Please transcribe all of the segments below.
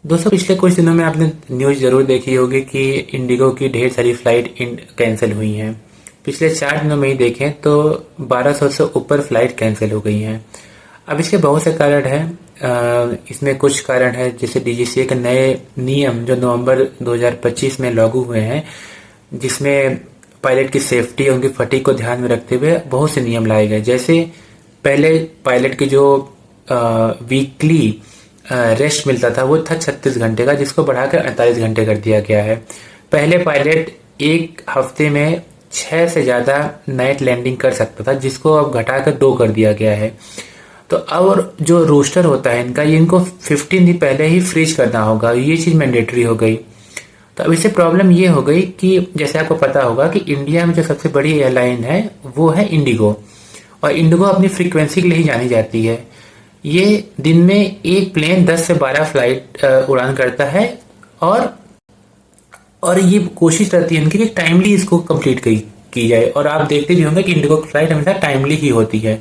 दोस्तों, पिछले कुछ दिनों में आपने न्यूज़ ज़रूर देखी होगी कि इंडिगो की ढेर सारी फ़्लाइट कैंसिल हुई हैं। पिछले 4 दिनों में ही देखें तो 1200 से ऊपर फ़्लाइट कैंसिल हो गई हैं। अब इसके बहुत से कारण हैं। इसमें कुछ कारण है जैसे डीजीसीए के नए नियम जो नवंबर 2025 में लागू हुए हैं, जिसमें पायलट की सेफ्टी और उनकी फटीग को ध्यान में रखते हुए बहुत से नियम लाए गए। जैसे पहले पायलट की जो वीकली रेस्ट मिलता था वो था 36 घंटे का, जिसको बढ़ाकर 48 घंटे कर दिया गया है। पहले पायलट एक हफ्ते में 6 से ज़्यादा नाइट लैंडिंग कर सकता था, जिसको अब घटाकर 2 कर दिया गया है। तो और जो रोस्टर होता है इनका, ये इनको 15 दिन पहले ही फ्रीज करना होगा, ये चीज़ मैंडेटरी हो गई। तो अब इससे प्रॉब्लम ये हो गई कि जैसे आपको पता होगा कि इंडिया में जो सबसे बड़ी एयरलाइन है वो है इंडिगो, और इंडिगो अपनी फ्रीक्वेंसी के लिए ही जानी जाती है। ये दिन में एक प्लेन 10 से 12 फ्लाइट उड़ान करता है, और ये कोशिश रहती है उनकी कि टाइमली इसको कंप्लीट की जाए। और आप देखते भी होंगे कि इंडिगो की फ्लाइट हमेशा टाइमली ही होती है।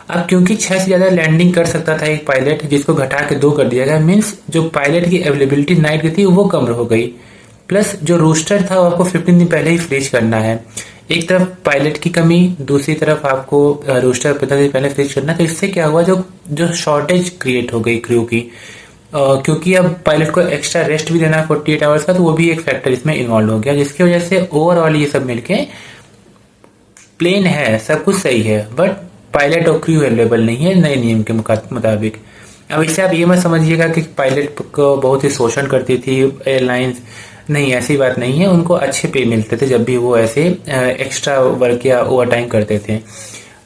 अब क्योंकि 6 से ज़्यादा लैंडिंग कर सकता था एक पायलट, जिसको घटा के 2 कर दिया गया, मीन्स जो पायलट की अवेलेबिलिटी नाइट की थी वो कम हो गई। प्लस जो रोस्टर था वो आपको 15 दिन पहले ही फ्रीज करना है। एक तरफ पायलट की कमी, दूसरी तरफ आपको रोस्टर 15 दिन पहले फ्रीज करना। तो इससे क्या हुआ, जो शॉर्टेज क्रिएट हो गई क्रू की, क्योंकि अब पायलट को एक्स्ट्रा रेस्ट भी देना है 48 आवर्स का, तो वो भी एक फैक्टर इसमें इन्वॉल्व हो गया, जिसकी वजह से ओवरऑल ये सब मिलके प्लेन है, सब कुछ सही है, बट पायलट और क्रू अवेलेबल नहीं है नए नियम के मुताबिक। अब इससे आप ये मत समझिएगा कि पायलट को बहुत ही शोषण करती थी एयरलाइंस, नहीं, ऐसी बात नहीं है। उनको अच्छे पे मिलते थे जब भी वो ऐसे एक्स्ट्रा वर्क या ओवर टाइम करते थे।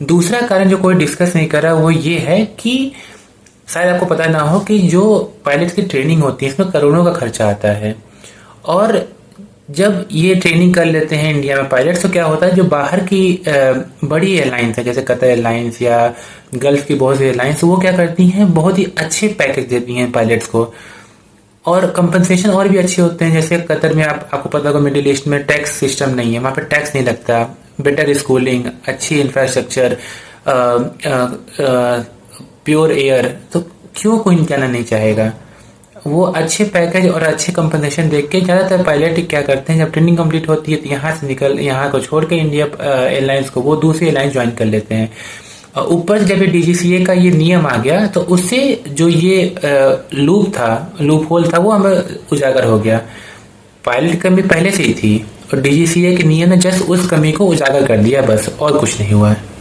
दूसरा कारण जो कोई डिस्कस नहीं कर रहा वो ये है कि शायद आपको पता ना हो कि जो पायलट की ट्रेनिंग होती है इसमें करोड़ों का खर्चा आता है। और जब ये ट्रेनिंग कर लेते हैं इंडिया में पायलट, तो क्या होता है, जो बाहर की बड़ी एयरलाइंस है जैसे कतर एयरलाइंस या गल्फ की बहुत सी एयरलाइंस, वो क्या करती हैं, बहुत ही अच्छे पैकेज देती हैं पायलट्स को, और कंपनसेशन और भी अच्छे होते हैं। जैसे कतर में आपको पता होगा मिडिल ईस्ट में टैक्स सिस्टम नहीं है, वहाँ पे टैक्स नहीं लगता, बेटर स्कूलिंग, अच्छी इंफ्रास्ट्रक्चर, प्योर एयर, तो क्यों कोई निकालना नहीं चाहेगा। वो अच्छे पैकेज और अच्छे कंपनसेशन देख के ज़्यादातर पायलट क्या करते हैं, जब ट्रेनिंग कंप्लीट होती है तो यहाँ को छोड़ के इंडिया एयरलाइंस को वो दूसरी एयरलाइंस ज्वाइन कर लेते हैं। ऊपर से जब डीजीसीए का ये नियम आ गया तो उससे जो ये लूप होल था वो हमें उजागर हो गया। पायलट कमी पहले से ही थी और डीजीसीए के नियम ने जस्ट उस कमी को उजागर कर दिया, बस, और कुछ नहीं हुआ है।